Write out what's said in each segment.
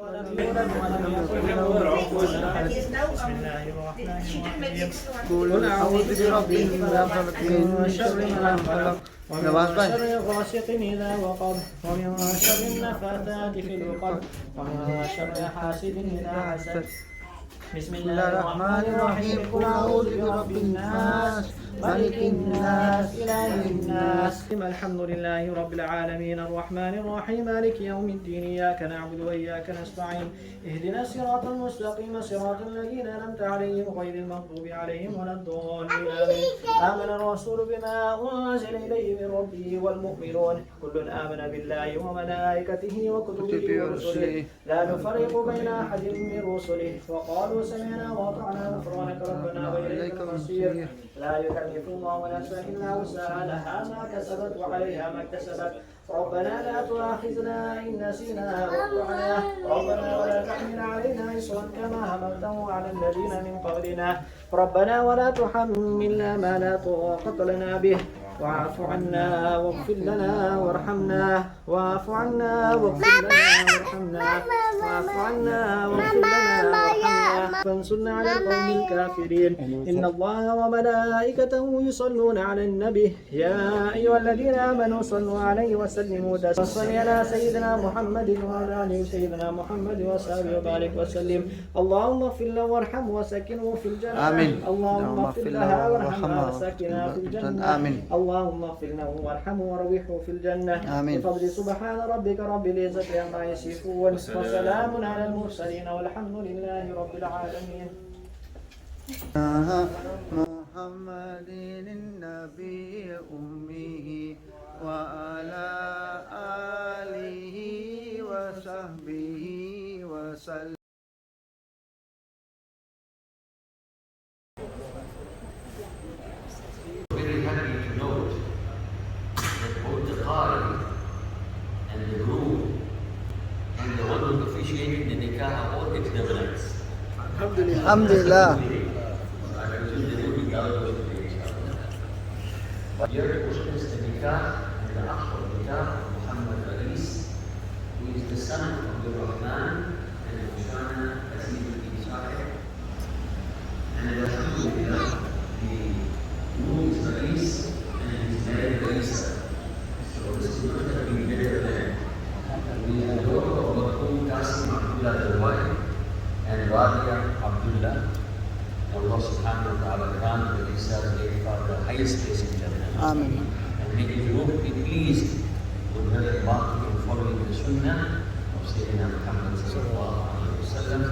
ولم يولد ولم يكن له كفوا أحد. بسم الله الرحمن الرحيم. قل أعوذ برب الفلق من شر ما خلق ومن شر غاسق إذا وقب ومن شر النفاثات في العقد ومن شر حاسد إذا حسد. بسم الله الرحمن الرحيم. قل أعوذ برب الناس ملك الناس إله الناس. الحمد لله رب العالمين الرحمن الرحيم مالك يوم الدين. إياك نعبد وإياك نستعين. اهدنا الصراط المستقيم صراط الذين أنعمت عليهم غير المغضوب عليهم ولا الضالين. آمن الرسول بما أنزل إليه من ربه والمؤمنون كل آمن بالله وملائكته وكتبه ورسله لا نفرق بين أحد من رسله وقالوا سمعنا وأطعنا غفرانك ربنا وإليك المصير. لا يكلف الله نفسا إلا وسعها لها ما كسبت وعليها ما اكتسبت. ربنا لا تؤاخذنا إن نسينا وأخطأنا ربنا ولا تحمل علينا إصرا كما حملته على الذين من قبلنا ربنا ولا تحملنا ما لا طاقة لنا به واعف عنا واغفر لنا وارحمنا واعف عنا واغفر لنا وارحمنا واعف عنا واغفر لنا وارحمنا وانصرنا على القوم الكافرين. إن الله وملائكته يصلون على النبي يا أيها الذين آمنوا صلوا عليه وسلموا تسليما. صل على سيدنا محمد وعلى آل سيدنا محمد وصحبه وبارك وسلم. اللهم اغفر له وارحمه وسكنه في الجنة. آمين. اللهم اغفر لها وارحمها وسكنها في الجنة. آمين. اللهم اغفر له وارحمه وروحه في الجنة. آمين. بفضل سبحان ربك رب العزة عما يصفون وسلام على المرسلين والحمد لله رب العالمين. محمد النبي أمه وعلى آله وصحبه وسلم. Very happy to note that both the Qari and the groom and the one who officiated the nikah are all ex-governors. Alhamdulillah. Here witness the nikah and the akh of nikah of Muhammad Raees, who is the son of Abdullah and Mushana Saib. And Alhamdulillah, the groom is Raees and his married Raeesa. So this is not that we better than. We are the daughter of Makhum Qasim Abdullah the wife and Radia Abdullah. Allah subhanahu wa ta'ala grant Raeesa's late father the highest place in Jannah. Amen. And may his ruh be pleased with her embarking in following the sunnah of Sayyidina Muhammad sallallahu alayhi wa sallam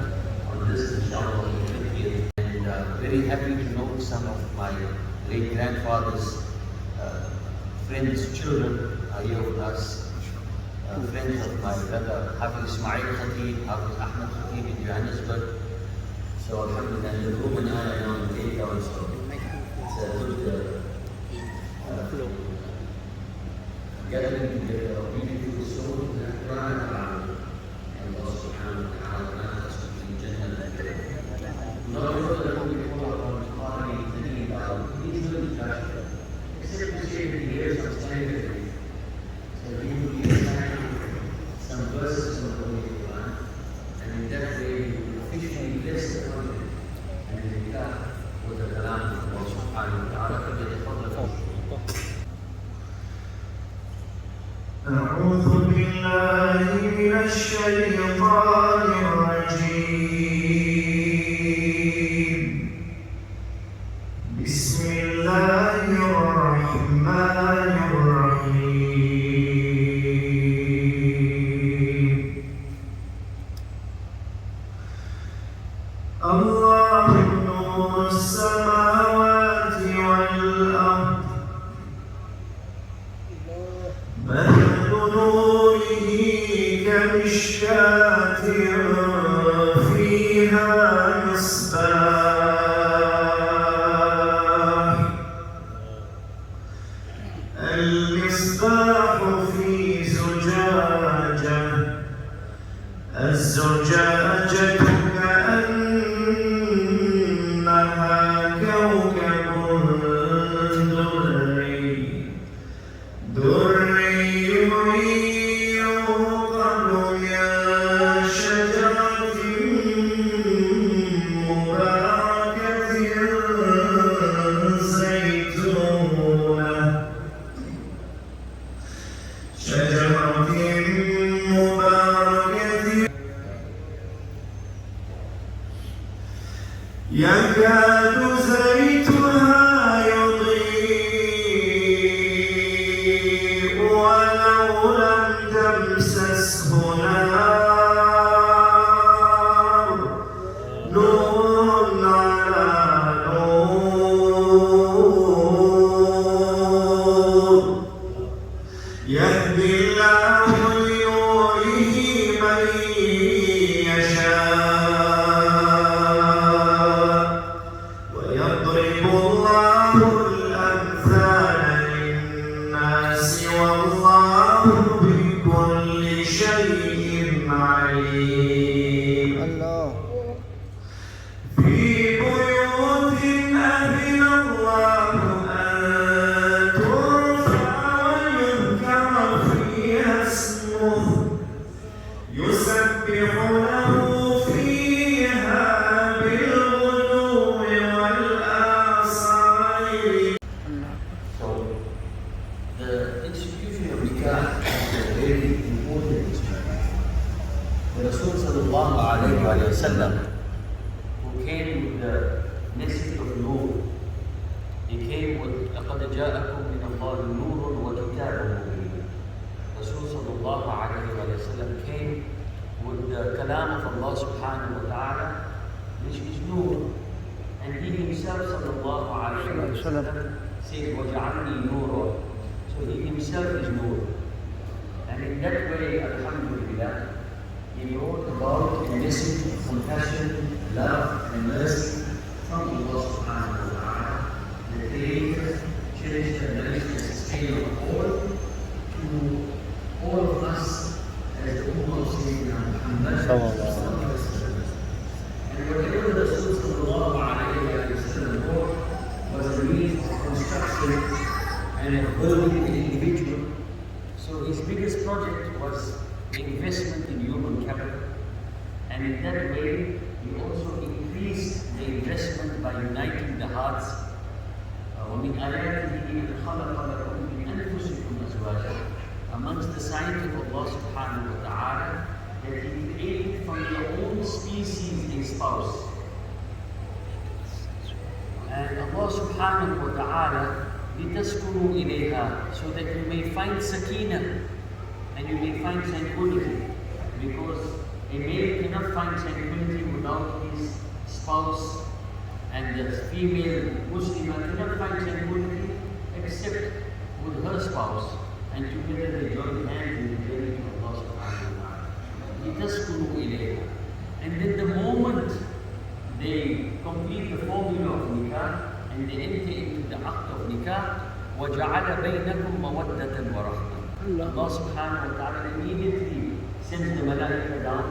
on this inshallah 50th. And very happy to know some of my late grandfather's friends' children are here with us. Friends of my brother Hafiz Ismail Khatib, Hafiz Ahmad Khatib in Johannesburg. So alhamdulillah, the room and I are now in Cape Town, so it's a good gathering together of beautiful souls that cry around and Allah subhanahu wa ta'ala grant us to be in Jannah. Not only that we call our Qari thinking about these little judgment, except to say that the years of standard. So we will be reciting some verses from the Holy Quran, and in that way we will officially bless the country and the nikah with the kalam of Allah subhanahu wa ta'ala. أعوذ بالله من الشيطان الرجيم. بسم الله الرحمن الرحيم. الله نور السماوات والأرض مثل نوره كمشكاة فيها مصباح. المصباح في زجاجة. الزجاجة كأنها كوكب دري يوقد من شجرة لم تمسسه نار نور على نور يهدي الله لنوره من يشاء ويضرب الله الأمثال للناس والله بكل شيء عليم الله. في بيوت أذن الله أن ترفع ويذكر فيها اسمه يسبح له فيها بالغدو والآصال. So, the institution of nikah is a very important institution. The Rasul sallallahu alayhi wa sallam, who came with the message of Nur, he came with لَقَدْ جَاءَكُمْ مِنَ اللَّهِ نُورٌ وَكِتَابٌ مُبِينٌ. Rasul sallallahu alayhi wa sallam came with the kalam of Allah subhanahu wa ta'ala, which is Nur. And he himself sallallahu alayhi wa sallam says, وَجَعَلْنِي نُورًا. So he himself is Nur. And in that way, alhamdulillah, he brought about a message of compassion, love, and mercy from Allah subhanahu wa ta'ala, the Creator, cherisher, nourisher, sustainer of all, to all of us as the Ummah of Sayyidina Muhammad. And whatever the Rasul sallallahu alayhi wa sallam brought was a means of construction and of building the individual. So his biggest project was the investment in human capital. And in that way, he also increased the investment by uniting the hearts. وَمِنْ آيَاتِهِ أَنْ خَلَقَ لَكُم مِّنْ أَنفُسِكُمْ أَزْوَاجًا. Amongst the signs of Allah subhanahu wa ta'ala, that He created from your own species a spouse. And Allah subhanahu wa ta'ala, لِتَسْكُنُوا إِلَيْهَا, so that you may find sakina and you may find tranquility. Because a male cannot find tranquility without his spouse, and the female Muslimah cannot find tranquility except with her spouse. And together they join hands in the journey to Allah subhanahu wa ta'ala. لِتَسْكُنُوا إِلَيْهَا. And then the moment they complete the formula of nikah and they enter into the act of nikah, وَجَعَلَ بَيْنَكُمْ مَوَدَّةً وَرَحْمَةً. Allah subhanahu wa ta'ala immediately sends the malaika down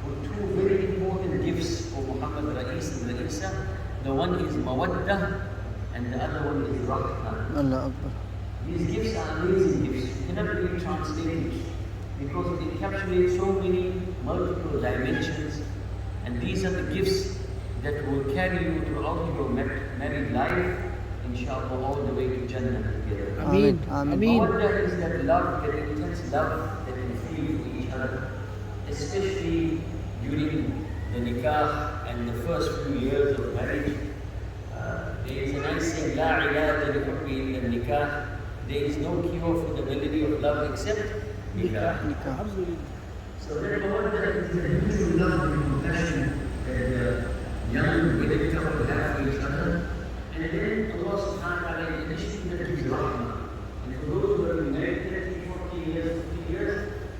with two very important gifts for Muhammad Raees and Raeesa. The one is mawaddah and the other one is rahmah. Allah Akbar. These gifts are amazing gifts. You cannot really translate it because it encapsulates so many multiple dimensions. And these are the gifts that will carry you throughout your married life, inshallah, all the way to Jannah together. Ameen. Ameen. Mawaddah is that love, that intense love that you feel for each other, especially during the nikah and the first few years of marriage. There is a nice saying, لا علاج لحب إلا النكاح. There is no cure for the malady of love except nikah. So that mawaddah is the mutual love and compassion that the young wedded couple have for each other. And then Allah subhanahu wa ta'ala in addition to that is rahmah. And for those who have been married 30, 40 years, 50 years,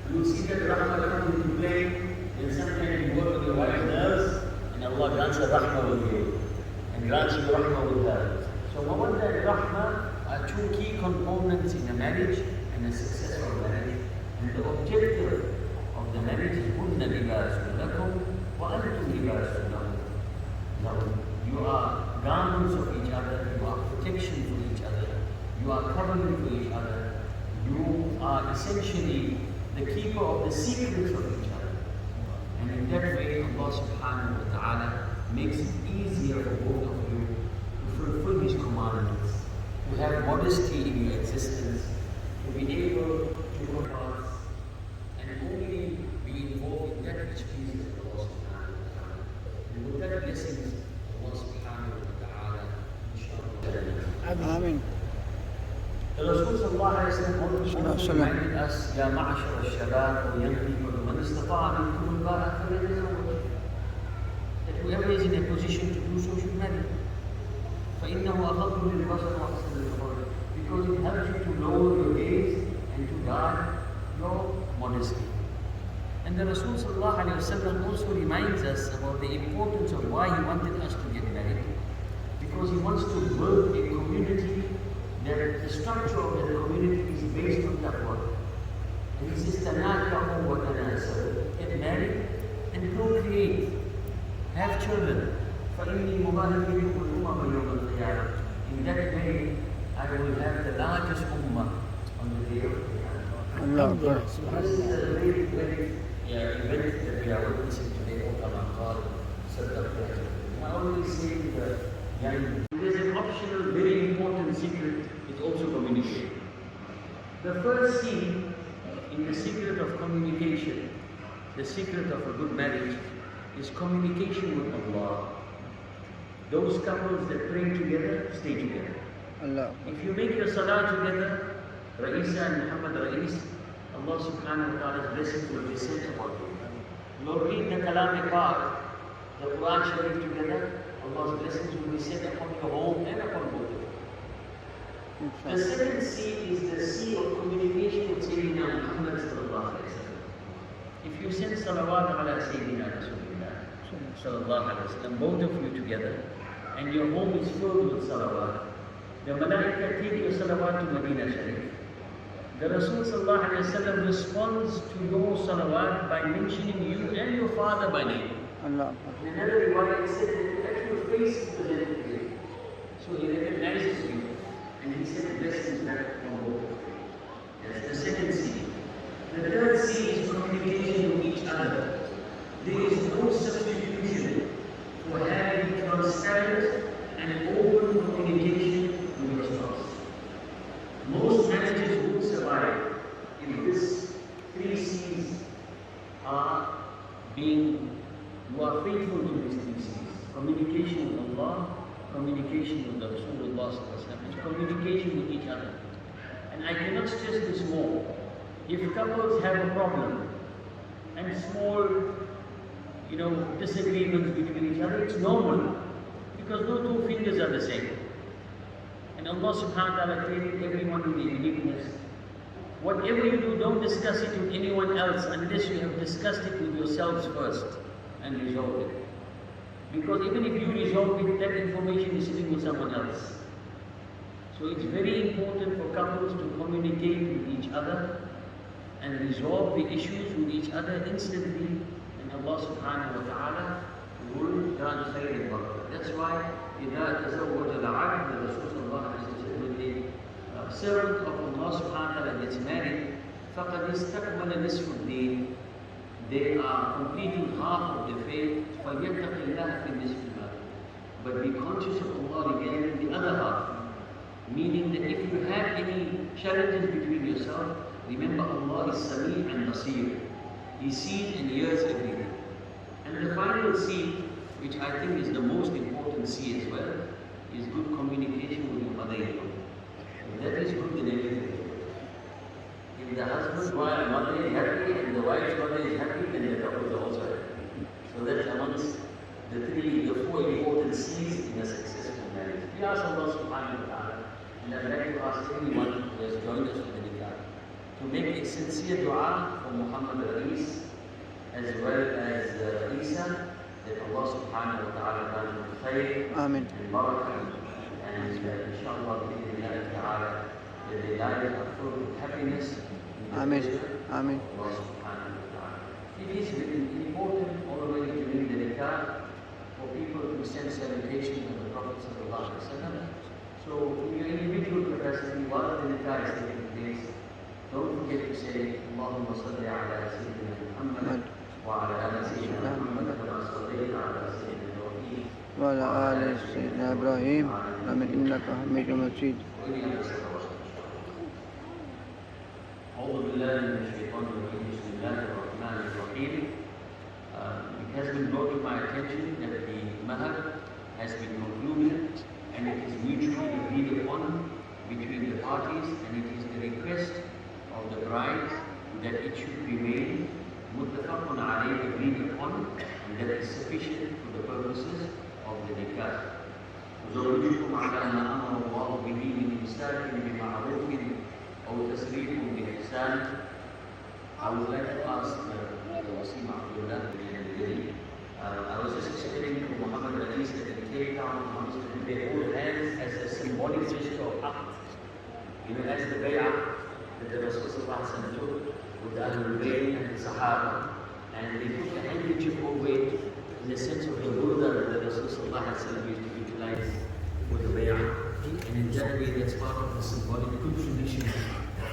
you will see that rahmah comes into play. And sometimes you work with your wife's nerves and Allah grants a rahmah with you and grants you rahmah with her. So mawaddah and rahmah are two key components in a marriage and a successful marriage. And the objective of the marriage is هُنَّ لِبَاسٌ لَكُمْ وَأَنْتُمْ لِبَاسٌ لَهُمْ. Now, you are garments of each other, you are protection for each other, you are covering for each other, you are essentially the keeper of the secrets of each other. And in that way, Allah subhanahu wa ta'ala makes it easier for both of you to fulfill His commandments, to have modesty in your existence, to be able to converse, and only be involved in that which pleases Allah subhanahu wa ta'ala. And with that blessings, Allah subhanahu wa ta'ala, inshallah. Ameen. The Rasul sallallahu alayhi wa sallam reminded us, Ya ma'ashar al-shabab, O young people, man istata'a minkum al-ba'a falyatazawwaj. That whoever is in a position to do so should marry. فَإِنَّهُ أَغَضُّ لِلْبَصَرِ وَأَحْسَنُ لِلْفَرْجِ. Because it helps you to lower your gaze and to guard your modesty. And the Rasul sallallahu alayhi wa sallam also reminds us about the importance of why he wanted us to get married. Because he wants to build a community that the structure of the community is based on taqwa. And he says, تَنَاكَحُوا وَتَنَاسَلُوا. Get married and procreate. Have children. فَإِنِّي مُبَاهِلٌ بِكُمُ الْأُمَمَ يَوْمَ الْقِيَامَةِ. In that way, I will have the largest ummah on the day of Qiyamah. This is a very, very event that we are witnessing today. I always say to the young, there's an optional, very important secret. It's also communication. The first C in the secret of communication, the secret of a good marriage, is communication with Allah. Those couples that pray together, stay together. If you make your salah together, Raeesa and Muhammad Raees, Allah subhanahu wa ta'ala's blessings will be sent upon you. Lord, read the Kalam Pak, the Quran Sharif together, Allah's blessings will be sent upon your home and upon both of you. The second C is the C of communication with Sayyidina Muhammad sallallahu alayhi wa sallam. If you send salawat ala Sayyidina Rasulullah sallallahu alayhi wa sallam, both of you together, and your home is filled with salawat, the Malaika take your salawat to Medina Sharif. The Rasul sallallahu alayhi wa sallam responds to your salawat by mentioning you and your father by name. In another riwayah, it said that your face is presented to him. So he recognizes you and he said blessings back from both of you. That's the second C. The third C is communication with each other. There is no substitution for having transparent and open communication with your spouse. Most marriages will survive if these three C's are being, you are faithful to these three C's. Communication with Allah, communication with the Rasulullah and communication with each other. And I cannot stress this more. If couples have a problem and small, disagreements between each other, it's normal. Because no two fingers are the same. And Allah subhanahu wa ta'ala created everyone with a uniqueness. Whatever you do, don't discuss it with anyone else unless you have discussed it with yourselves first and resolved it. Because even if you resolve it, that information is sitting with someone else. So it's very important for couples to communicate with each other and resolve the issues with each other instantly, and Allah subhanahu wa ta'ala will grant khayr and barakah. That's why إِذَا تَزَوَّجَ الْعَبْدُ, the Rasul sallallahu alayhi wa sallam, when the servant of Allah subhanahu wa ta'ala gets married, فَقَدْ اسْتَقْبَلَ نِصْفُ الدِّينِ, they are completing half of the faith. فَيَتَّقِ اللَّهَ فِي النِّصْفِ الْبَاقِ. But be conscious of Allah again in the other half. Meaning that if you have any challenges between yourself, remember Allah is Sami and Nasir. He sees and hears everything. And the final C, which I think is the most important C as well, is good communication with your mother-in-law. If that is good, then everything is good. If the husband, while mother is happy and the wife's mother is happy, then the couple is also happy. So that's amongst the four important C's in a successful marriage. We ask Allah subhanahu wa ta'ala, and I'd like to ask everyone who has joined us for the nikah to make a sincere dua for Muhammad Raees as well as Raeesa, that Allah subhanahu wa ta'ala grant him khayr and barakah, and inshallah ta'ala that their lives are full of happiness and Allah subhanahu wa ta'ala. It is important already during the nikah for people to send salutations to the Prophet sallallahu alaihi wasallam. So in your individual capacity, while the nikah is taking place, don't forget to say, Allahumma salli ala Sayyidina Muhammad wa ala ala Sayyidina Muhammad wa ala Sayyidina Ibrahim wa ala ali Sayyidina Ibrahim innaka Hamidum Majid. أعوذ بالله من الشيطان الرجيم. بسم الله الرحمن الرحيم. It has been brought to my attention that the mahar has been concluded and it is mutually agreed upon between the parties, and it is the request of the bride that it should remain muttafaqun alayhi, agreed upon, and that is sufficient for the purposes of the nikah. زوجكم على ما أمر الله به من إمساك بمعروف أو تسريح بإحسان. I would like to ask Wasim Abdullah. I was just explaining to Muhammad Raees that in Cape Town, they hold hands as a symbolic gesture of act. You know, as the bay'ah that the Rasulullah took with the Ahlul Bayt and the Sahaba, and they put the handkerchief over it in the sense of the Buddha that the Rasulullah used to utilize for the bay'ah. And in that way, that's part of the symbolic good tradition of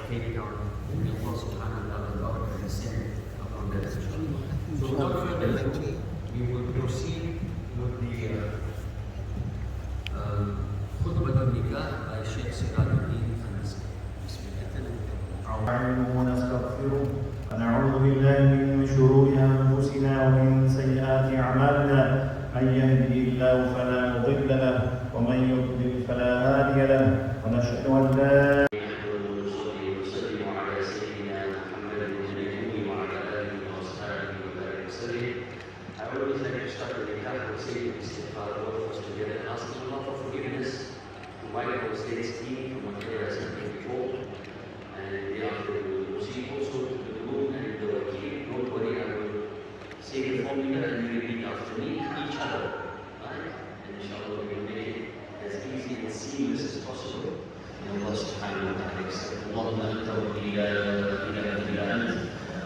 Cape Town. And Allah subhanahu wa ta'ala has sent upon that. So without further ado, we will proceed with the khutbah al-nikah by Sheikh Sirajuddin Khamis. نستعينه ونستغفره ونعوذ بالله من شرور انفسنا ومن سيئات اعمالنا من يهده الله فلا مضل له ومن يضلل فلا هادي له ونشهد ان لا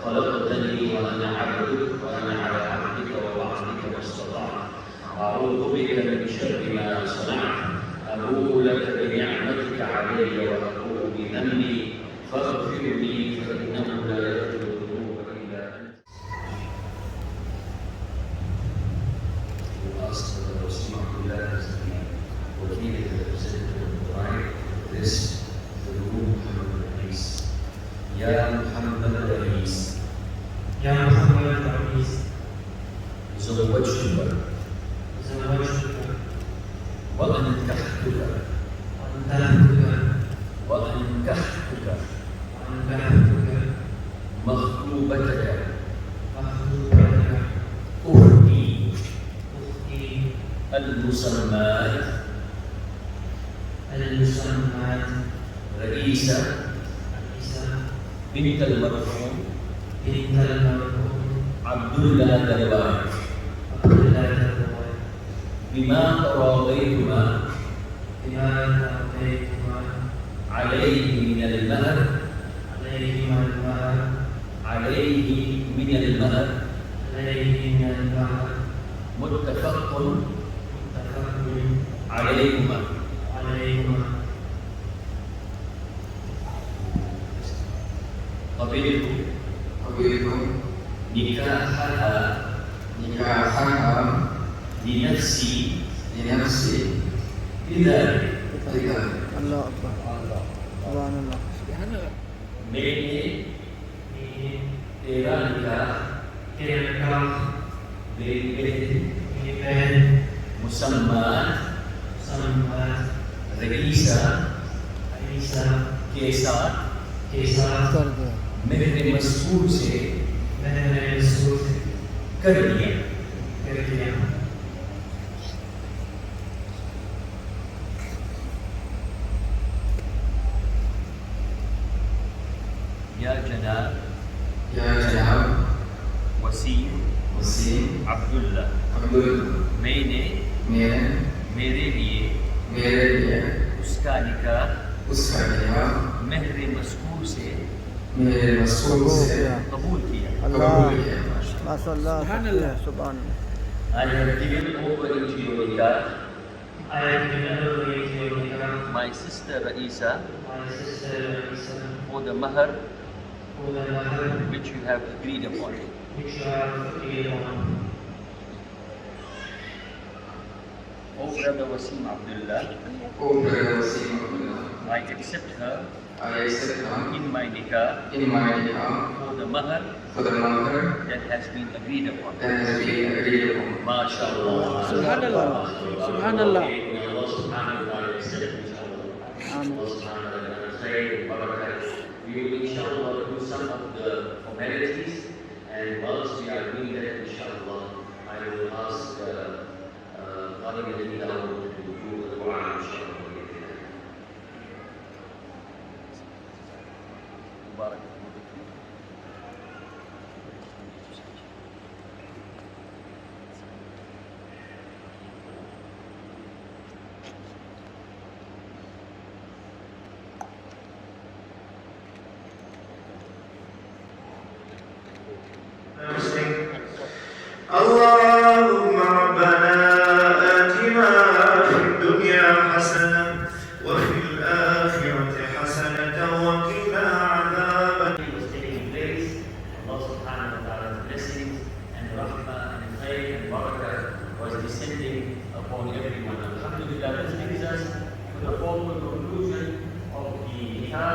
خلقتني وأنا عبدك وأنا على عهدك ووعدك ما استطعت أعوذ بك من شر ما صنعت أبوء لك بنعمتك علي وأبوء بذنبي فاغفر لي فإنه لا يغفر الذنوب إلا أنت. Ask the Rasul Abdullah as the wakil and representative of the bride, this the room Muhammad Raees. Ya Muhammad Raees. يا محمد رئيس زوجتك وأنكحتك مخطوبتك أختي المسمات رئيسة بنت المرحوم عبد الله درباي بما تراضيتما عليه من المهر متفق عليهما. قبلت نكاحها لنفسي بذلك. الله أكبر. سبحان الله. मैंने तेरा निकाह मेरी बहन मुसम्मात रईसा के साथ कर दो। मेरे मसूल से कर दिया। या जनाब वसीम अब्दुल्ला, मैंने मेरे लिए उसका निकाह मेहर मस्कूर से कबूल किया। अल्लाह माशाअल्लाह सुभान अल्लाह। I have given over into your nikah my sister Raeesa for the mahar which you have agreed upon. O brother Wasim Abdullah, I accept her in my nikah for the mahar that has been agreed upon. MashaAllah. Subhanallah. Subhanallah. Allah subhanahu wa ta'ala accept inshallah. Allah subhanahu wa ta'ala khayr, barakah. We will inshallah do some of the formalities, and whilst we are doing that, inshallah, I will ask Qadi Al-Idaw to do the Quran, inshallah. اللهم ربنا آتنا في الدنيا حسنة وفي الآخرة حسنة وقنا عذاب was taking place. Allah subhanahu wa ta'ala's blessings and rahmah and khair and barakah was descending upon everyone. Alhamdulillah, this brings us to the formal conclusion of the nikah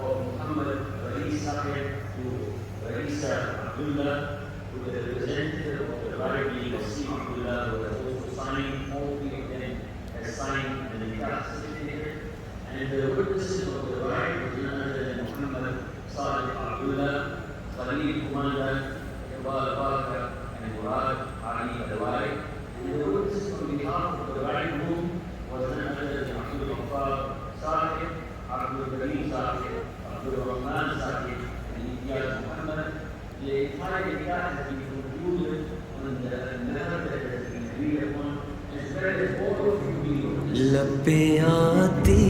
of Muhammad Raees to Raeesa Abdullah, who was the representative of the bride being Saib Abdullah, who has also signed, all three of them has signed the nikah certificate. And the witnesses of the bride was none other than Muhammad Saib Abdullah, Khalid Kumanda, Iqbal Baraka, and Murad Ali Adawai. And the witnesses on behalf of the bridegroom was none other than Abdul Ghaffar Saib, Abdul Karim Saib, Abdul Rahman Saib, and Iqbal Muhammad. The entire nikah has been concluded on the method that has been agreed upon, as well as all of you being witnesses. लबे आती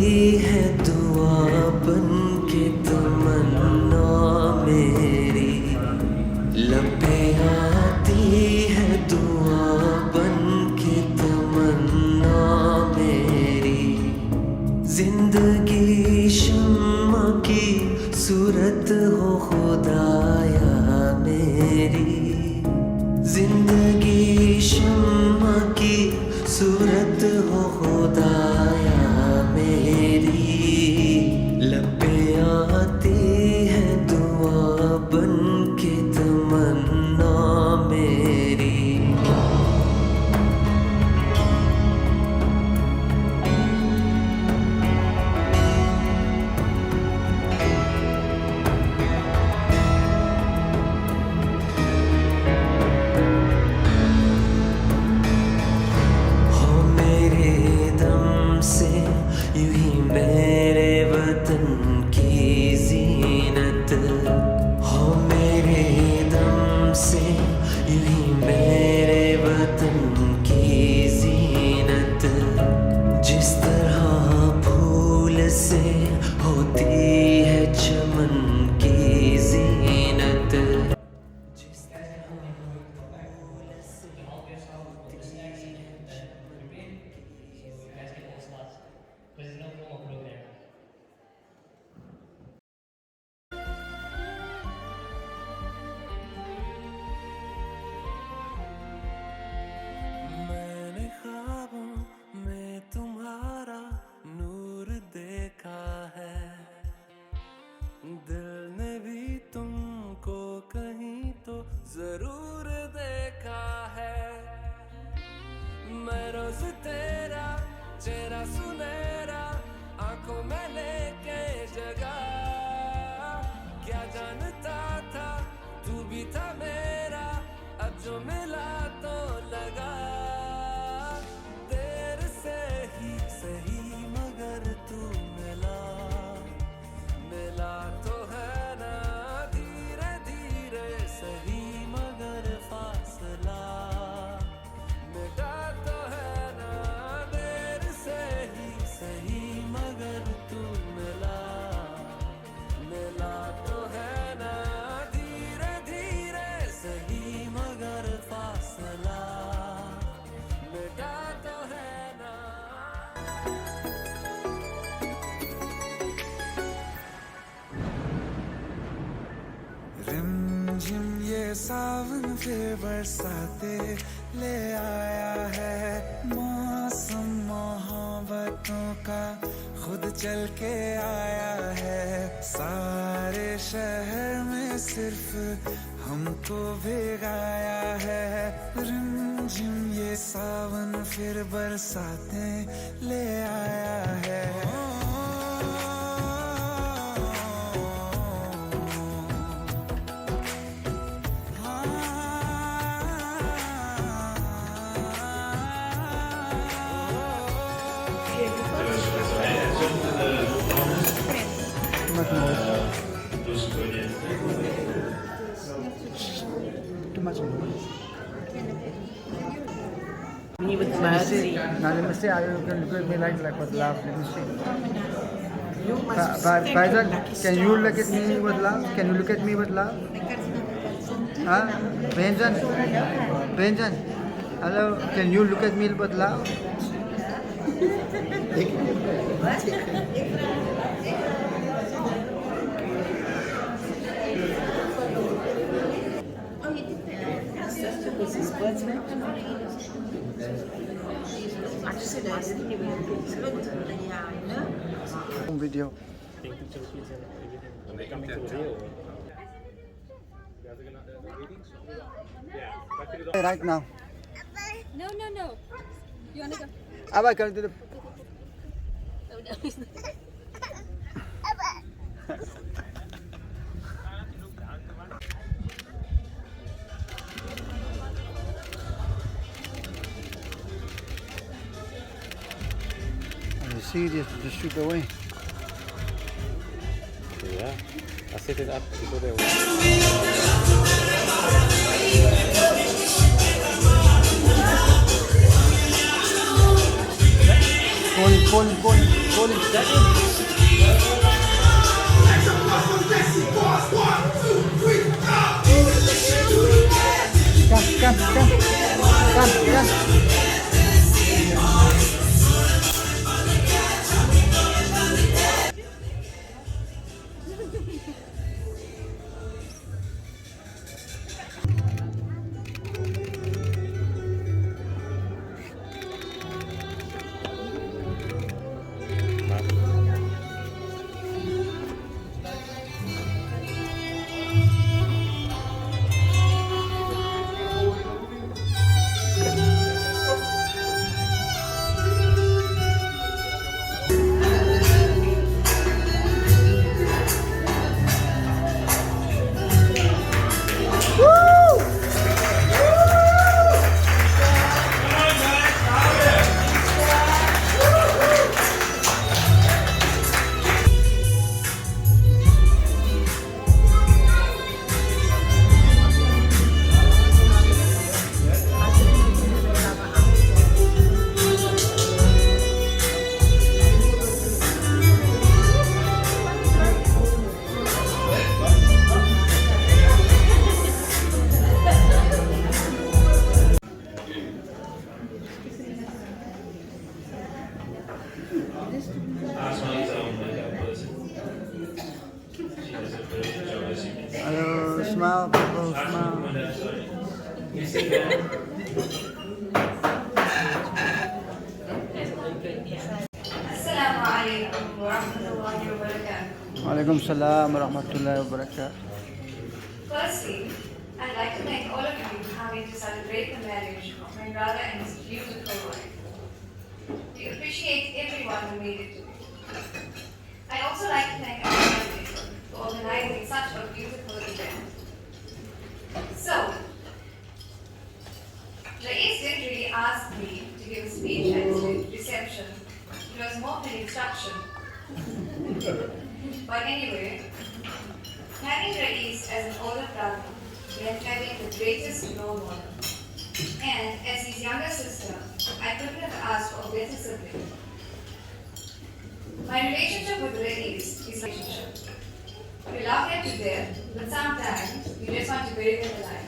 है दुआ बन के तमन्ना मेरी, लबे आती है दुआ बन के तमन्ना मेरी, जिंदगी शम्मा की सूरत हो खुदाया मेरी, जिंदगी शम्मा की सूरत हो खुदाया मेरी, लबे आती है दुआ बन के तमन्ना मेरी। यूं ही मेरे वतन की जीनत हो, मेरे दम से यूं ही मेरे वतन की जीनत, जिस तरह फूल से होती है चमन की जीनत, जिस तरह फूल से होती है Because there's no formal proof there. मैंने ख्वाबों में तुम्हारा नूर देखा है, दिल ने भी तुमको कहीं तो जरूर देखा है। मैं रोज तेरा चेहरा सुनहरा आंखों में लेके जगा, क्या जानता था तू भी था मेरा, अब जो मिला तो लगा। देर से ही सही मगर तू मिला, मिला तो है ना धीरे धीरे सही मगर फासला, मिटा तो है ना देर से ही सही मगर तू मिला, मिला तो है ना धीरे धीरे सही मगर फासला, मिटा तो है ना। रिमझिम ये सावन फिर बरसाते ले आया है, मौसम मोहब्बतों का खुद चल के आया है, सारे शहर में सिर्फ हमको भिगाया है। रिमझिम ये सावन फिर बरसाते ले आया है। Too much noise. Me with mercy. Now let me see, are you can look at me like with love? Let me see. You must thank Faisal, you. can you look at me with love? Can you look at me with love? Huh? Benjan? Benjan? Hello, can you look at me with love? Because his birthday. Actually, I didn't even Video. Right now. No. You wanna go? Abba, come to the. No. Are you serious? Just shoot away. Yeah, I set it up to go there. Call him. Come. Hello, smile, people, smile. Assalamu alaikum wa rahmatullahi wa barakatuh. Walaikum salam wa rahmatullahi wa barakatuh. Firstly, I'd like to thank all of you for coming to celebrate the marriage of my brother and his beautiful wife. We appreciate everyone who made it to me. I'd also like to thank our family for organizing such a beautiful event. So, Raees didn't really ask me to give a speech at his reception. It was more of an instruction. But anyway, having Raees as an older brother meant having the greatest role model. And as his younger sister, I couldn't have asked for a better sibling. My relationship with Raees is a relationship. We love him to death, but sometimes we just want to bury him alive.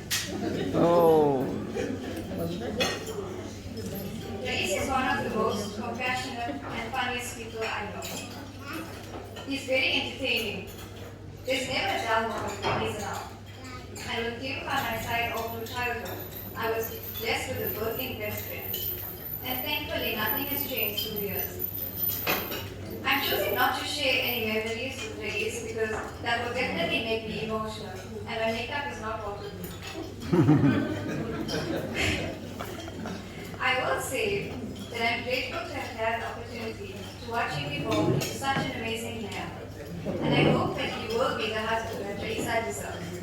Oh. Raees is one of the most compassionate and funniest people I know. He's very entertaining. There's never a dull moment when he's around. And with him by my side all through childhood, I was blessed with a working best friend. And thankfully, nothing has changed through the years. I'm choosing not to share any memories with Raees because that will definitely make me emotional, and my makeup is not waterproof. I will say that I'm grateful to have had the opportunity to watch him evolve into such an amazing man, and I hope that he will be the husband that Raeesa deserves.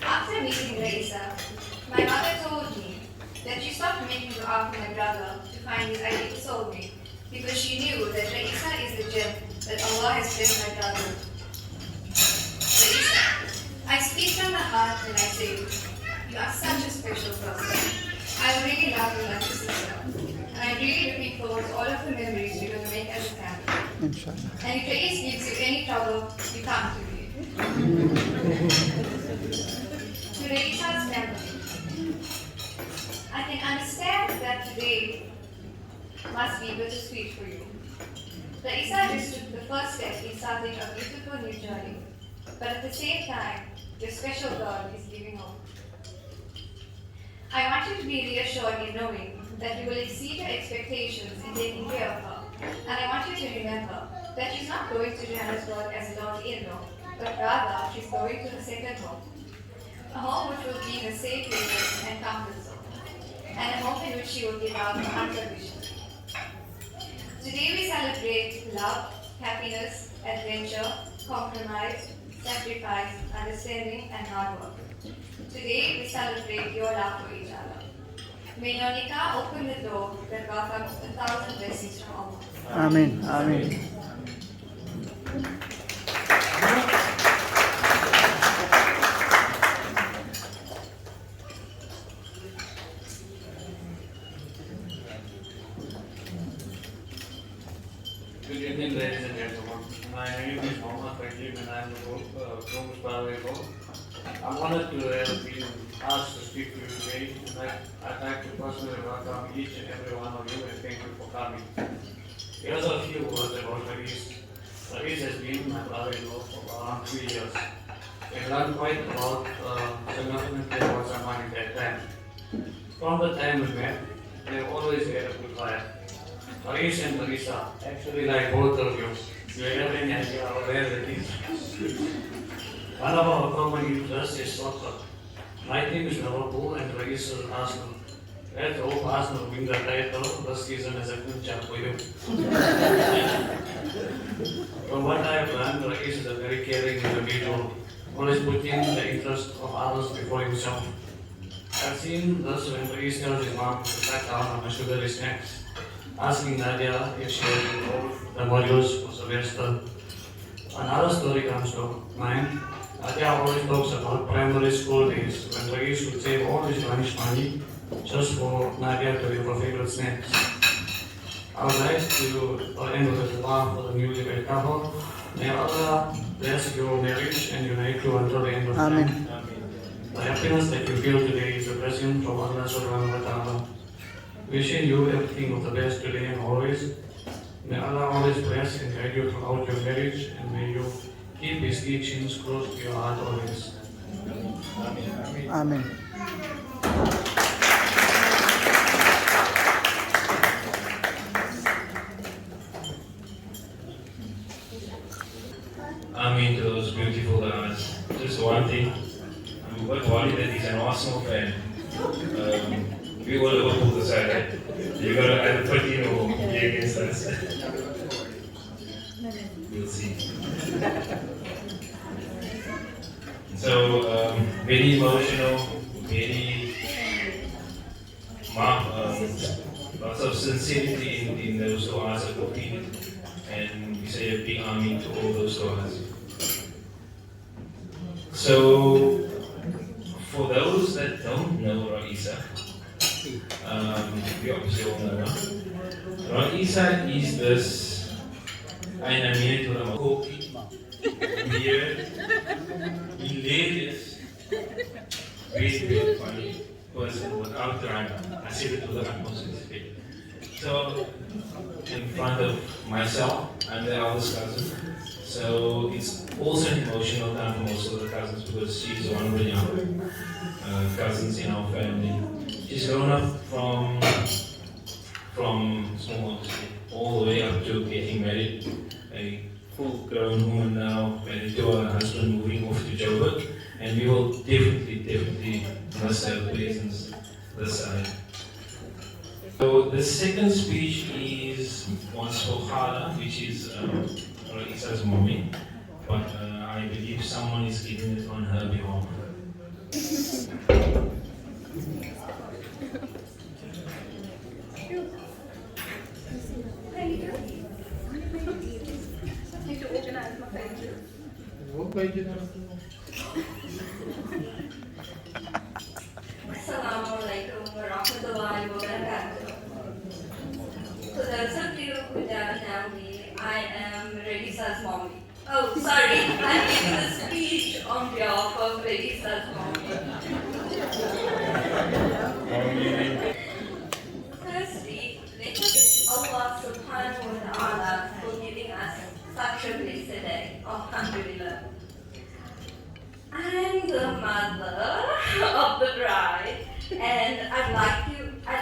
After meeting Raeesa, my mother told me that she stopped making dua for my brother to find his ideal soulmate because she knew that Raeesa is the gem that Allah has blessed my brother. heart when I say you are such a special person. I really love you like a sister. And I'm really looking forward to all of the memories we're going to make as a family. Inshallah. And if Raees gives you any trouble, you come to me. To Raeesa's family, I can understand that today must be bittersweet for you. Raeesa just took the first step in starting a beautiful new journey. But at the same time, your special girl is giving hope. I want you to be reassured in knowing that you will exceed your expectations in taking care of her. And I want you to remember that she's not going to Johannesburg as a lonely-in-law, but rather she's going to her second home. A home which will be her safe haven and comfort zone. And a home in which she will give out unconditionally. Today we celebrate love, happiness, adventure, compromise, sacrifice, understanding, and hard work. Today we celebrate your love for each other. May your nikah open the door that welcomes 1,000 blessings from Allah. Amen. Amen. Good evening, ladies and gentlemen. My name is Mohammed Rajib and I am from Parental. I'm honored to have been asked to speak to you today, and I'd like to personally welcome each and every one of you and thank you for coming. Here's a few words about Raees. Raees has been my brother-in-law for around 3 years. We've learned quite a lot significantly about someone in that time. From the time we met, they've always had a good life. Raees and Raeesa, actually like both of you, do you have any idea where it is? One of our common interests is soccer. My team is Liverpool and Raees is Arsenal. Let's hope Arsenal win the title this season as a good job for you. From what I have learned, Raees is a very caring individual, always putting the interest of others before himself. I've seen this when Raees tells his mom to cut down on the sugary snacks, asking Nadia if she was involved the modules for semester. Another story comes to mind. Nadia always talks about primary school days when Raees would save all his lunch money just for Nadia to have her favorite snacks. I would like to end with a dua for the newlywed couple. May Allah bless your marriage and unite you until the end of time. Amen. The happiness that you feel today is a blessing from Allah subhanahu wa ta'ala. Wishing you everything of the best today and always. May Allah always bless and guide you throughout your marriage, and may you keep His teachings close to your heart always. Amen. Amen to those beautiful du'as. Just one thing, I'm quite worried that he's an Arsenal fan. We all Liverpool decided you got to either put in or be against us. We'll see. So, very emotional, very lots of sincerity in those du'as that were given. And we say a big amen to all those du'as. So, for those that don't know Raeesa, we obviously all know her. Raeesa is this, and I mean it with a cocky, weird, hilarious, very, very funny person without drama. I say it with the utmost respect. So, in front of myself, I'm the eldest cousin. So it's also an emotional time for most of the cousins because she's one of the younger cousins in our family. She's grown up from small all the way up to getting married. A full-grown woman now, married to her husband, moving off to Joburg, and we will definitely miss her presence this side. So the second speech is once for Khala, which is Raeesa's mommy, but I believe someone is giving it on her behalf. What page is that? For those of you who don't know me, I am Raeesa's mommy. Oh, sorry, I'm giving a speech on behalf of Raeesa's mommy. Firstly, let us Allah subhanahu wa ta'ala for giving us such a blessed day. Alhamdulillah. I'm the mother of the bride, and I'd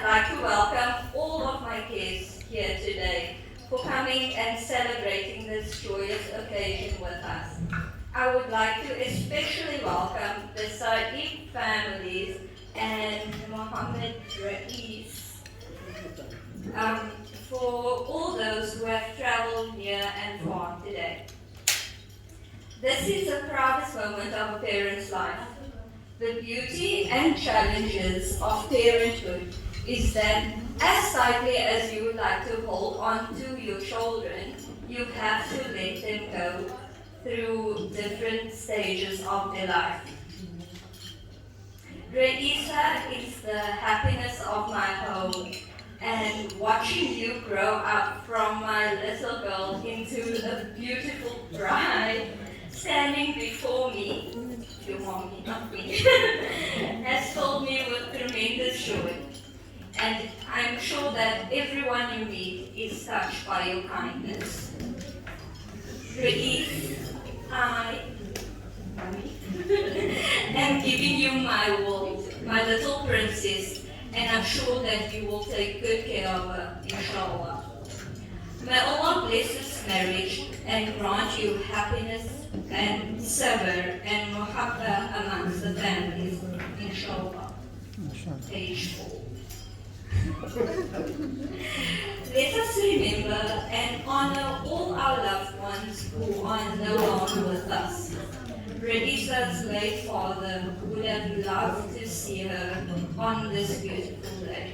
like to welcome all of my guests here today for coming and celebrating this joyous occasion with us. I would like to especially welcome the Saib families and Muhammad Raees for all those who have traveled near and far today. This is the proudest moment of a parent's life. The beauty and challenges of parenthood is that as tightly as you would like to hold on to your children, you have to let them go through different stages of their life. Raeesa is the happiness of my home, and watching you grow up from my little girl into a beautiful bride standing before me, your mommy, not me, has filled me with tremendous joy. And I'm sure that everyone you meet is touched by your kindness. Raees, I am giving you my world, my little princess, and I'm sure that you will take good care of her, inshallah. May Allah bless this marriage and grant you happiness and sabr and muhabba amongst the families, inshallah. Age 4. Let us remember and honor all our loved ones who are no longer with us. Raeesa's late father would have loved to see her on this beautiful day.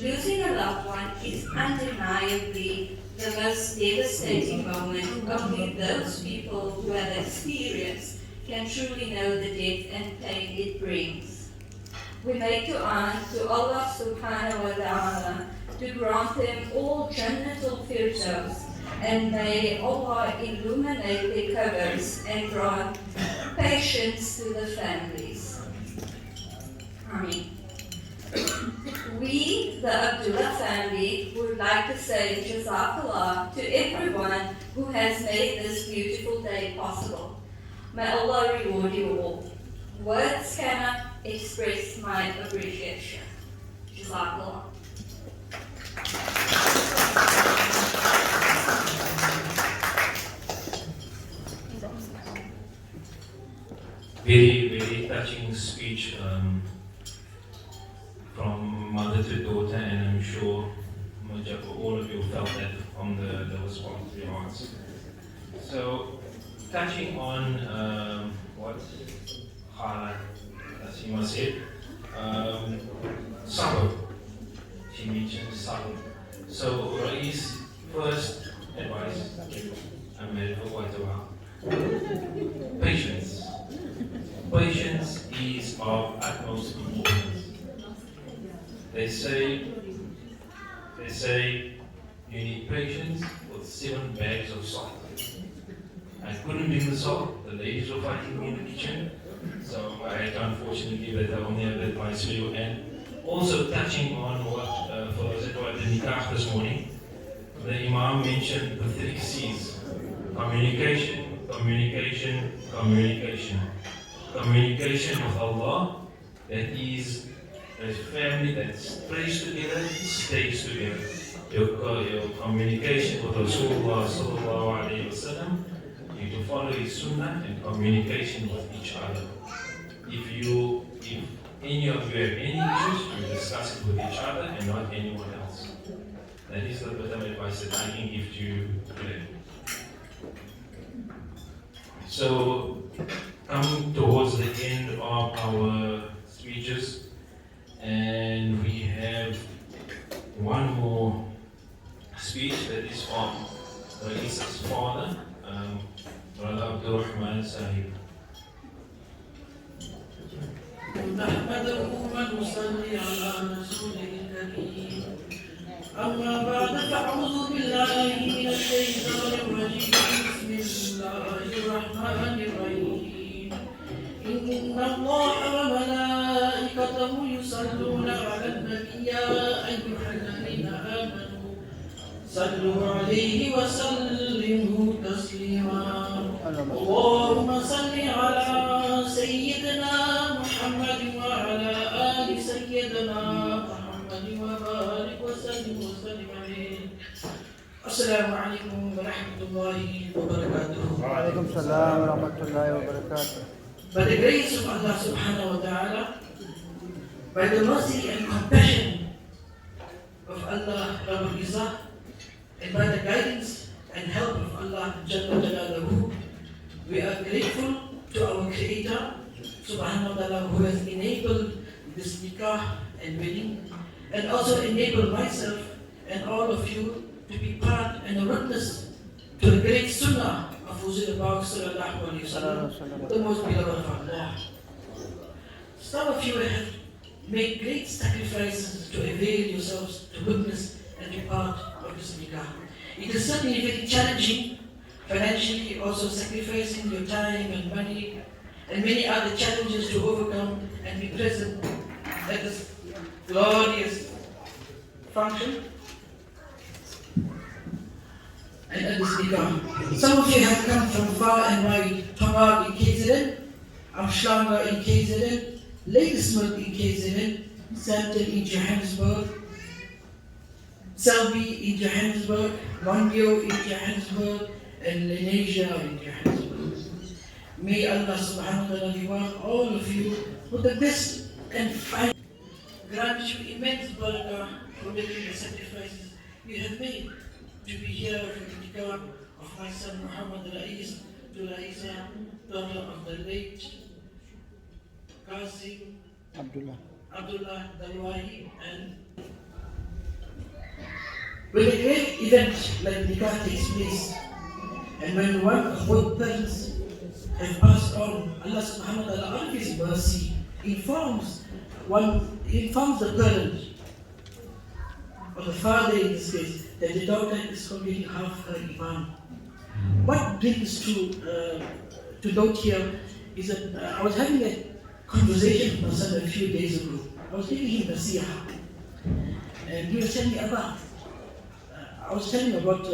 Losing a loved one is undeniably the most devastating moment. Only those people who have experienced can truly know the depth and pain it brings. We make dua to Allah subhanahu wa ta'ala to grant them all Jannatul Firdaus, and may Allah illuminate their covers and grant patience to the families. Ameen. We, the Abdullah family, would like to say Jazakallah to everyone who has made this beautiful day possible. May Allah reward you all. Words cannot express my appreciation. Jazakallah. Very, very touching speech from mother to daughter, and I'm sure all of you felt that from the response to your answer. So, touching on what Khala Asima said, Saib, she mentioned Saib. So, Raees, first advice, I'm married for quite a while. Patience. Patience is of utmost importance. They say you need patience with 7 bags of salt. I couldn't bring the salt, the ladies were fighting me in the kitchen, so I had to unfortunately that I only have that advice for you. And also touching on what for those that were at the nikah this morning, the Imam mentioned the 3 C's: communication, communication, communication. Communication with Allah, that is a family that stays together, stays together. Your communication with Rasulullah sallallahu alayhi wa sallam, you to follow his sunnah, and communication with each other. If any of you have any issues, you discuss it with each other and not anyone else. That is the bit of advice that I can give to you today. So, coming towards the end of our speeches, and we have one more speech that is from Raeesa's father, Brother Abdullah Saib. نحمده ونصلي على رسوله الكريم أما بعد فأعوذ بالله من الشيطان الرجيم بسم الله الرحمن الرحيم إن الله وملائكته يصلون على النبي يا أيها الذين آمنوا صلوا عليه وسلموا تسليما اللهم صل على سيدنا محمد وعلى آل سيدنا محمد وبارك وسلم عليه. السلام عليكم ورحمة الله وبركاته. وعليكم السلام ورحمة الله وبركاته. By the grace of Allah subhanahu wa ta'ala, by the mercy and compassion of Allah Raeesa, and by the guidance and help of Allah Jalla Jalaluhu, we are grateful to our Creator subhanahu wa ta'ala who has enabled this nikah and wedding, and also enabled myself and all of you to be part and a witness to the great sunnah of Huzur sallallahu alayhi wa sallam, the most beloved of Allah. Some of you have made great sacrifices to avail yourselves to witness and be part of this nikah. It is certainly very challenging, financially, also sacrificing your time and money and many other challenges to overcome and be present at this glorious function and at this nikah. Some of you have come from far and wide, Tonga in KZN, Amshlanga in KZN, Ladysmith in KZN, Sampton in Johannesburg, Saib in Johannesburg, Mondio in Johannesburg, and Lenasia in Johannesburg. May Allah subhanahu wa ta'ala reward all of you with the best and final. Grant you immense barakah for making the sacrifices you have made to be here for the nikah of my son Muhammad Raees to Raeesa, daughter of the late Qasim Abdullah Dalwahi. And when a great event like nikah takes place, and when one of both parents have passed on, Allah subhanahu wa ta'ala out of His mercy informs the parent, or the father in this case, that the daughter is completing half her iman. What brings to note here is that I was having a conversation with my son a few days ago. I was giving him nasiha, and he was telling me about. I was telling him about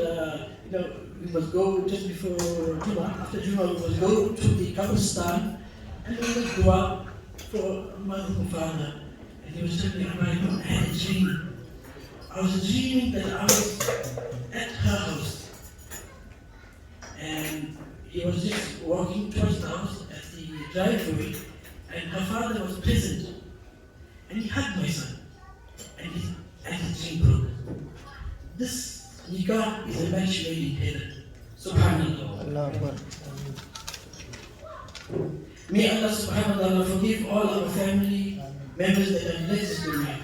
we must go just before Juma. After Juma, we must go to the Kabristan and we must dua for my father. And he was telling me about I had a dream. I was dreaming that I was at her house, and he was just walking towards the house at the driveway, and her father was present, and he hugged my son, and his dream broke. This nikah is a match made in heaven. Subhanallah. May Allah subhanahu wa ta'ala forgive all our family members that have left this dunya.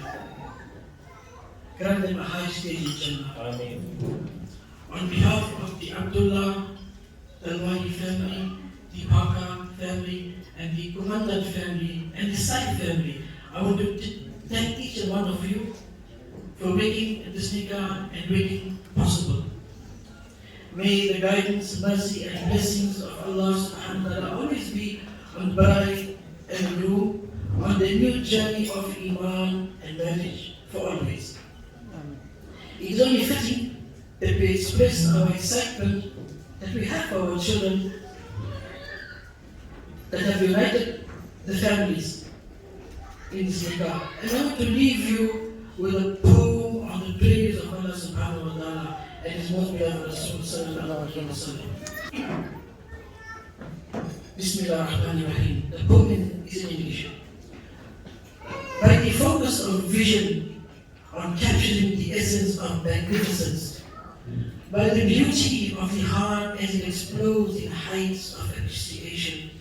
Grant them a high stage in Jannah. On behalf of the Abdullah, the Dalwani family, the Parker family, and the Commandant family, and the Saib family, I want to thank each and one of you for making this nikah and wedding possible. May the guidance, mercy, and blessings of Allah subhanahu wa ta'ala always be on bride and groom on the new journey of Iman and marriage for always. It is only fitting that we express our excitement that we have for our children that have united the families in this nikah. And I want to leave you with a poem on the praise of Allah subhanahu wa ta'ala and His most beloved Rasul sallallahu alayhi wa sallam. Bismillah ar-Rahman ar-Rahim. The poem is in English. By the focus of vision on capturing the essence of magnificence, by the beauty of the heart as it explodes in heights of appreciation,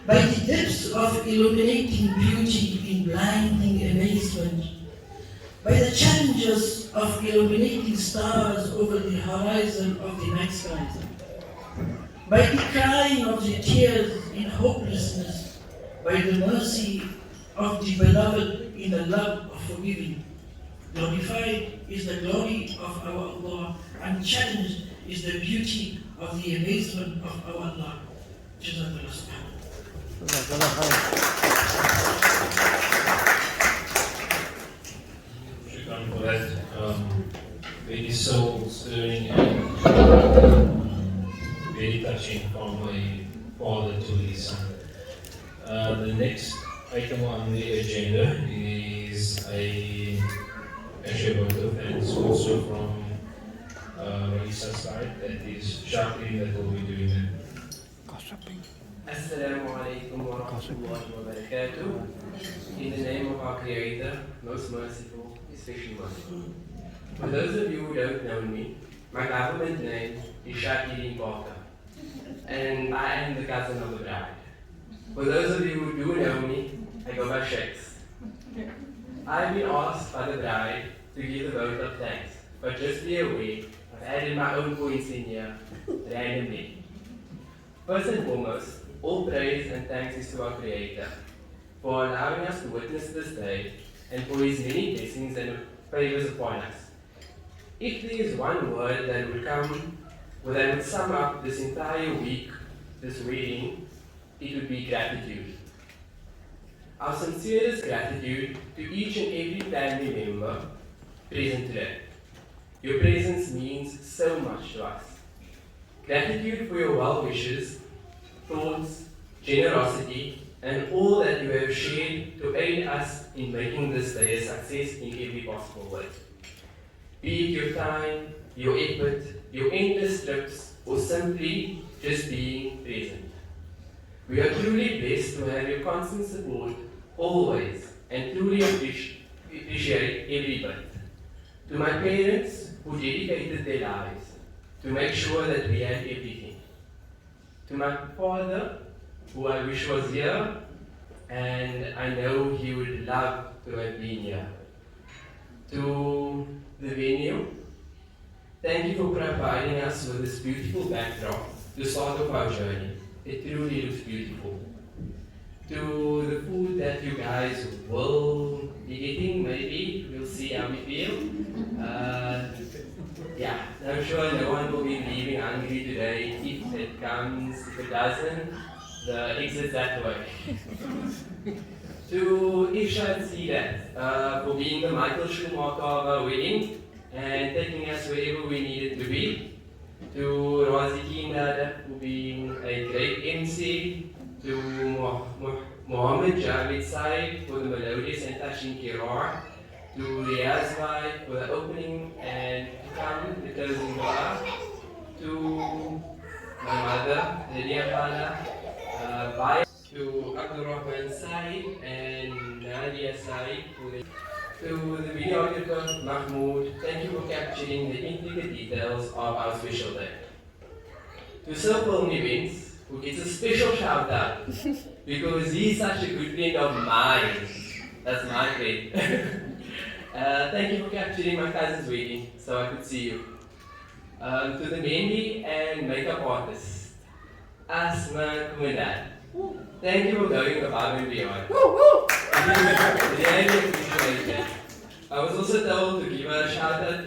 by the depths of illuminating beauty in blinding amazement, by the challenges of illuminating stars over the horizon of the night skies, by the crying of the tears in hopelessness, by the mercy of the beloved in the love of forgiving, Glorified is the glory of our Allah, and challenged is the beauty of the amazement of our Allah. Jazakallah subhanahu. Shukran for that. Very soul-stirring and very touching from my father to his son. The next item on the agenda is actually a birth, and it's also from Raeesa's side. That is Shakri that will be doing it. Assalamu alaikum wa rahmatullahi wa barakatuh. In the name of our Creator, most merciful, especially merciful. For those of you who don't know me, my government name is Shakiri Parker, and I am the cousin of the bride. For those of you who do know me, I go by Shakes. I've been asked by the bride to give a vote of thanks, but just be aware, I've added my own points in here, randomly. First and foremost, all praise and thanks is to our Creator for allowing us to witness this day and for His many blessings and favors upon us. If there is one word that would sum up this entire week, this wedding, it would be gratitude. Our sincerest gratitude to each and every family member present today. Your presence means so much to us. Gratitude for your well wishes, thoughts, generosity, and all that you have shared to aid us in making this day a success in every possible way. Be it your time, your effort, your endless trips, or simply just being present. We are truly blessed to have your constant support always and truly appreciate every bit. To my parents who dedicated their lives to make sure that we had everything. To my father, who I wish was here, and I know he would love to have been here. To the venue, thank you for providing us with this beautiful backdrop to start off our journey. It truly looks beautiful. To the food that you guys will be eating, maybe, we'll see how we feel. Yeah, I'm sure no one will be leaving hungry today. If it comes, if it doesn't, the exit's that way. To Isha Sidat for being the Michael Schumacher of our wedding and taking us wherever we needed to be. To Razi Kindada for being a great MC. To Mohammed Javed Saib for the melodious and touching Kirar. To Raees for the opening and the closing dua. To my mother, Lydia Khala, to Abdullah Saib and Nadia Saib. To the videographer Mahmoud, thank you for capturing the intricate details of our special day. To Sir Film Events, who gets a special shout out because he's such a good friend of mine. That's my friend. Thank you for capturing my cousin's wedding so I could see you. To the Mendi and makeup artist, Asma Kumadan. Thank you for going above and beyond. Really appreciate it. I was also told to give her a shout out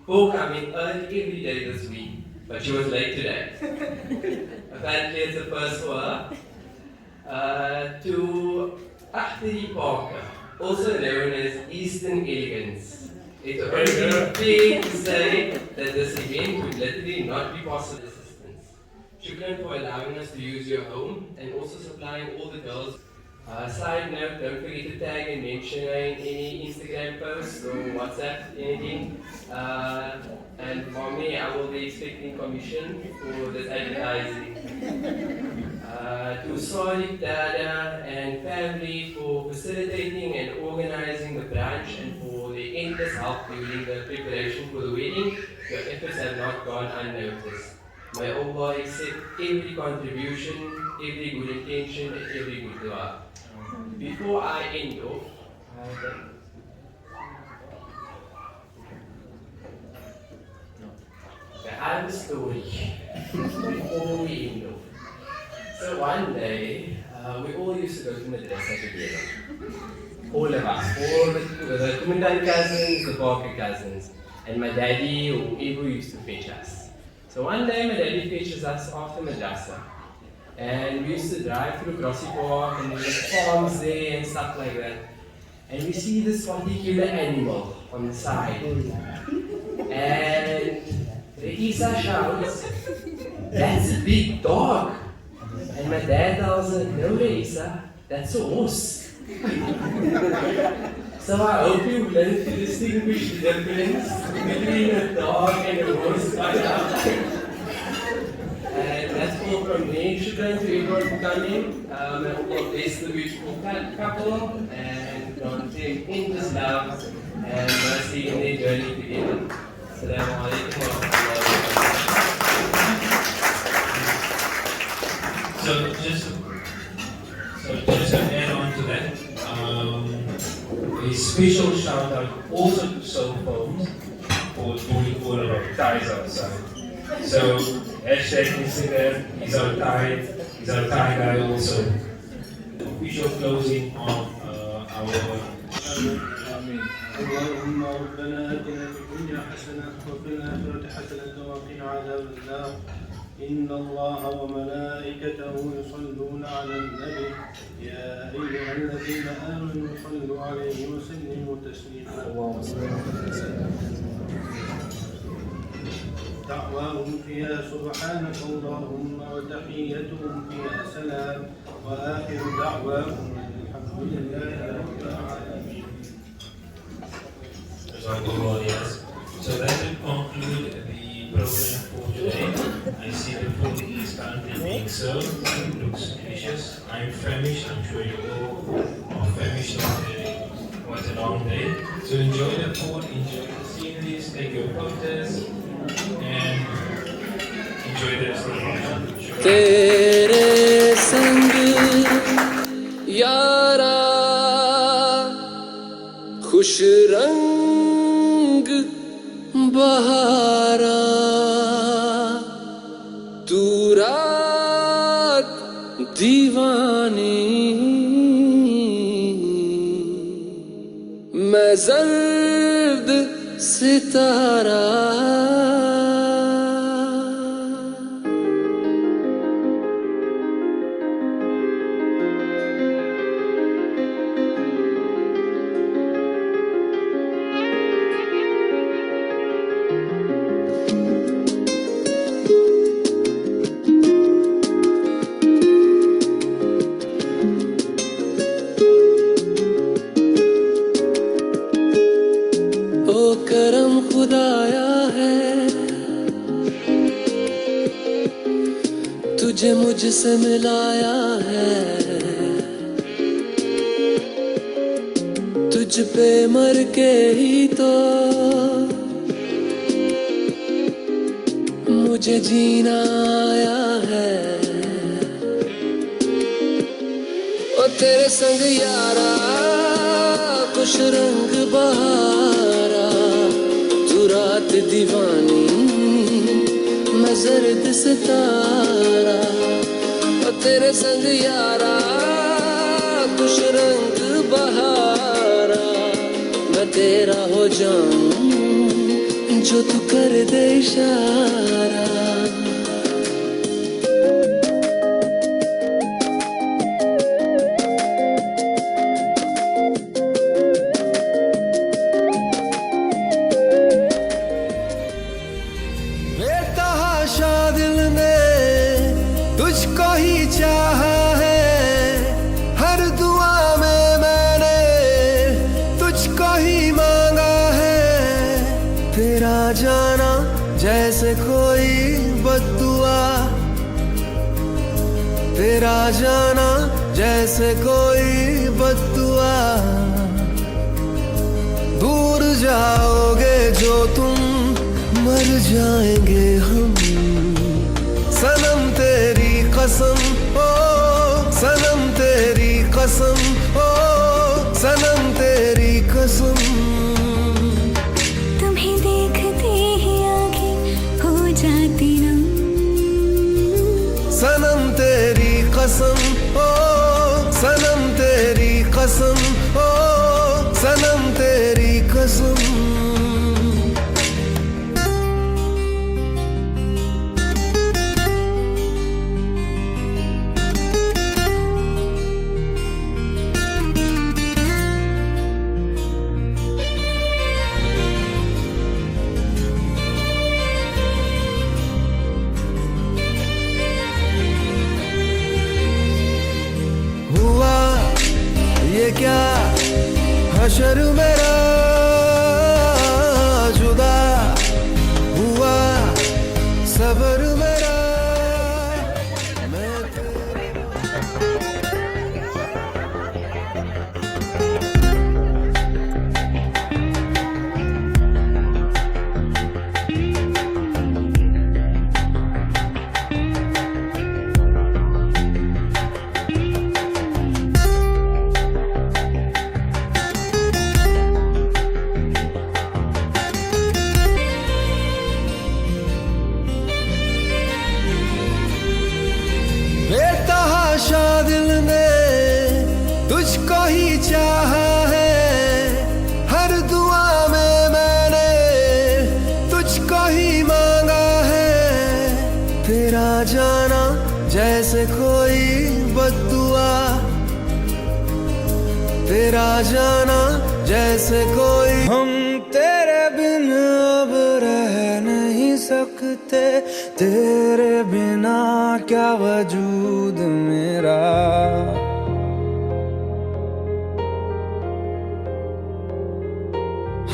for coming early every day this week, but she was late today. Apparently it's a first for her. To Ahteri Parker, also known as Eastern Elegance. It would be big to say that this event would literally not be possible. Shukran for allowing us to use your home and also supplying all the girls. Side note, don't forget to tag and mention in any Instagram posts or WhatsApp, anything. And for me, I will be expecting commission for this advertising. To Sadiq, Dada and family for facilitating and organizing the brunch and for the endless help during the preparation for the wedding. Your efforts have not gone unnoticed. May Allah accept every contribution, every good intention, and every good dua. Before I end off, I have a story before we end off. So one day, we all used to go to madrasa together. All of us, all the Kumandan cousins, the Parker cousins, and my daddy, whoever used to fetch us. So one day, my daddy fetches us after madrasa. And we used to drive through Grassy Park and there's farms there and stuff like that. And we see this particular animal on the side. And Raeesa shouts, "That's a big dog." And my dad tells her, "No, Raeesa, that's a horse." So I hope you learn to distinguish the difference between a dog and a horse by now. And that's all from me. Shukran to everyone for coming. I hope you bless the beautiful couple and grant them endless love and mercy in their journey together. Assalamu alaikum wa rahmatullahi wa barakatuh. So just to add on to that, a special shout out also to cell phones for doing all of our ties outside. So hashtag Instagram is our tie guy also. Official closing of our اللهم ربنا آتنا في الدنيا حسنة وفي الآخرة حسنة وقنا عذاب النار إن الله وملائكته يصلون على النبي يا أيها الذين آمنوا صلوا عليه وسلموا تسليما اللهم صل وسلم دعواهم فيها سبحانك اللهم وتحيتهم فيها سلام وآخر دعواهم الحمد لله رب العالمين. So that will conclude the program for today. I see the food is currently being served. It looks delicious. I'm famished. I'm sure you all are famished. It was a long day. So enjoy the food, enjoy the sceneries, take your photos, and enjoy the rest of the function. Tere sang yara khush rang bahara tu raat दीवानी मैं जर्द सितारा तुझे मुझसे मिलाया है तुझ पे मर के ही तो मुझे जीना आया है ओ तेरे संग यारा खुश रंग बहारा तू रात दीवानी मैं जर्द सितारा और तेरे संग यारा खुश रंग बहारा मैं तेरा हो जाऊं जो तू कर दे इशारा जाना जैसे कोई बद्दुआ तेरा जाना जैसे कोई बद्दुआ दूर जाओगे जो तुम मर जाएंगे हम सनम तेरी कसम ओ सनम तेरी कसम ओ सनम तेरी कसम सनम तेरी कसम, ओ सनम तेरी कसम। हुआ ये क्या हशर मेरा, जुदा हुआ सबर मेरा। बेतहाशा दिल ने तुझको ही चाहा है, हर दुआ में मैंने तुझको ही मांगा है। तेरा जाना जैसे कोई बद्दुआ, तेरा जाना जैसे कोई। हम तेरे बिन अब रह नहीं सकते, तेरे बिना क्या वजूद मेरा।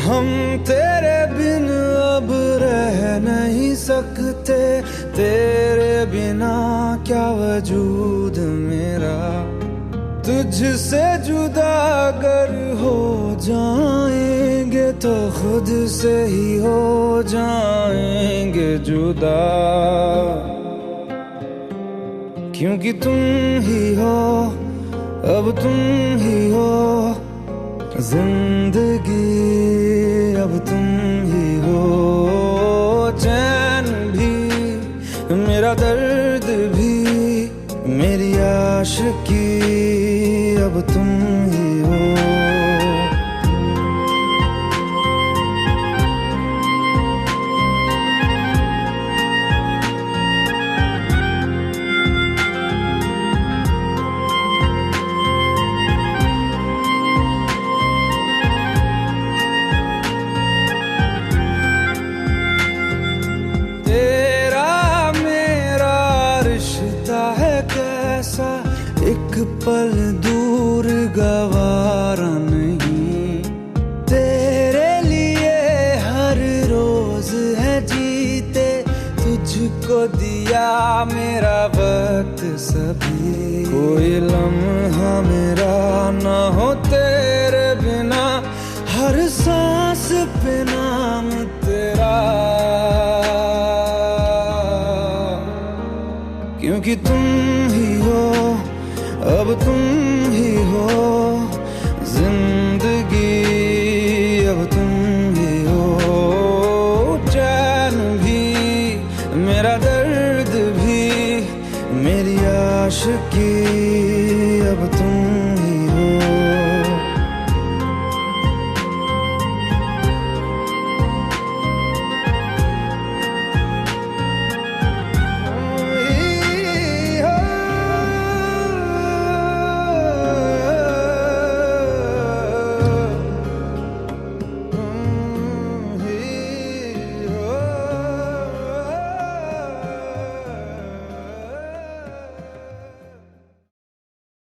हम तेरे बिन अब रह नहीं सकते, तेरे बिना क्या वजूद मेरा। तुझसे जुदा अगर हो जाएंगे तो खुद से ही हो जाएंगे जुदा, क्योंकि तुम ही हो, अब तुम ही हो जिंदगी, अब तुम ही हो। चैन भी मेरा दर्द भी मेरी आशिकी, अब तुम ही हो। एक पल दूर गवारा नहीं, तेरे लिए हर रोज है जीते, तुझको दिया मेरा वक्त सभी। कोई लम्हा मेरा ना हो तेरे बिना, हर सांस पे नाम तेरा, क्योंकि तुम ही हो, अब तुम ही हो जिंदगी, अब तुम ही हो। चैन भी मेरा दर्द भी मेरी आशिकी, अब तुम